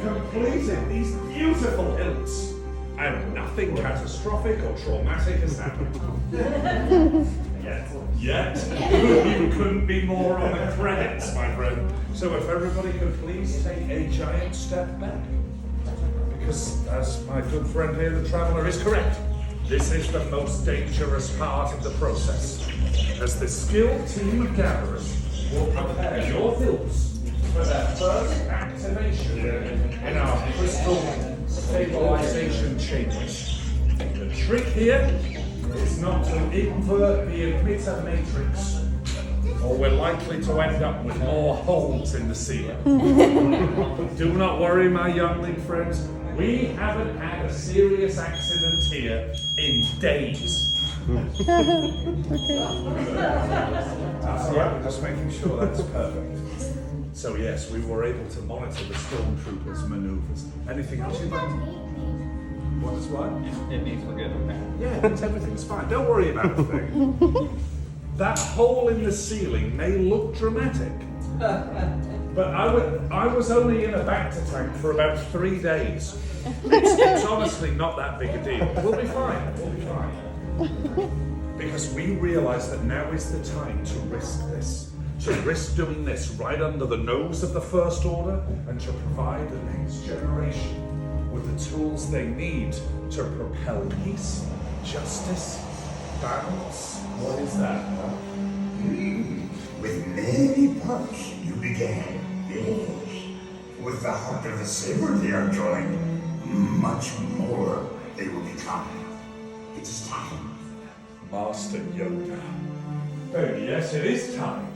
completed these beautiful hilts, and nothing catastrophic or traumatic has happened. Yet. You couldn't be more on the credits, my friend. So if everybody could please take a giant step back. Because, as my good friend here, the Traveller, is correct, this is the most dangerous part of the process, as the skilled team of gatherers will prepare your hills for their first activation in our crystal stabilization chambers. The trick here is not to invert the emitter matrix, or we're likely to end up with more holes in the ceiling. Do not worry, my youngling friends. We haven't had a serious accident here in days. That's all right, we're just making sure that's perfect. So yes, we were able to monitor the stormtroopers' maneuvers. Anything else you'd like to? What is what? It means we're good, okay? Yeah, everything's fine. Don't worry about a thing. That hole in the ceiling may look dramatic, but I was only in a Bacta tank for about 3 days. It's honestly not that big a deal. We'll be fine. We'll be fine. Because we realize that now is the time to risk this. To risk doing this right under the nose of the First Order and to provide the next generation with the tools they need to propel peace, justice, balance. What is that? Huh? With many parts you began, yes. With the heart of the saber they are drawing, much more they will become. It is time. Master Yoda. Oh yes, it is time.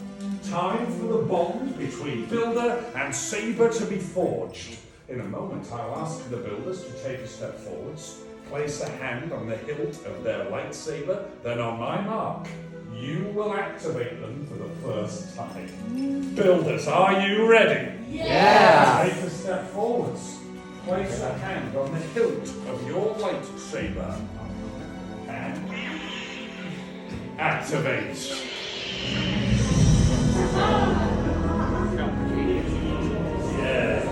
Time for the bond between Builder and Saber to be forged. In a moment, I'll ask the Builders to take a step forwards, place a hand on the hilt of their lightsaber, then on my mark, you will activate them for the first time. Builders, are you ready? Yeah. Take a step forwards. Place a hand on the hilt of your lightsaber. And activate. Yes.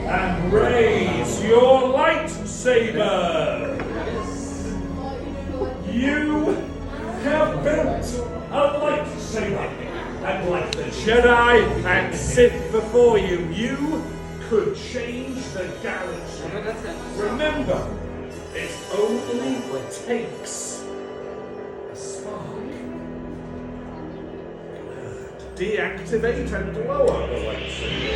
And raise your lightsaber. You have built a lightsaber, and like the Jedi and Sith before you, you could change the galaxy. Remember, it only takes a spark. Deactivate and lower the lightsaber.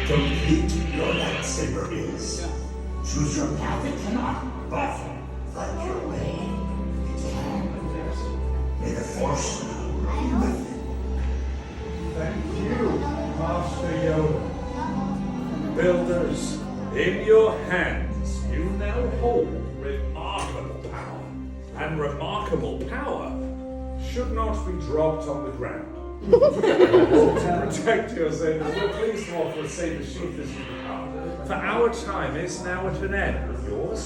Complete your lightsaber is. Choose your path it cannot, but find your way. It can. May the Force be with you. Thank you, Master Yoda. Builders, in your hands, you now hold remarkable power. And remarkable power should not be dropped on the ground. To protect your sabers, we're pleased to offer a saber sheath as you depart. For our time is now at an end. Yours?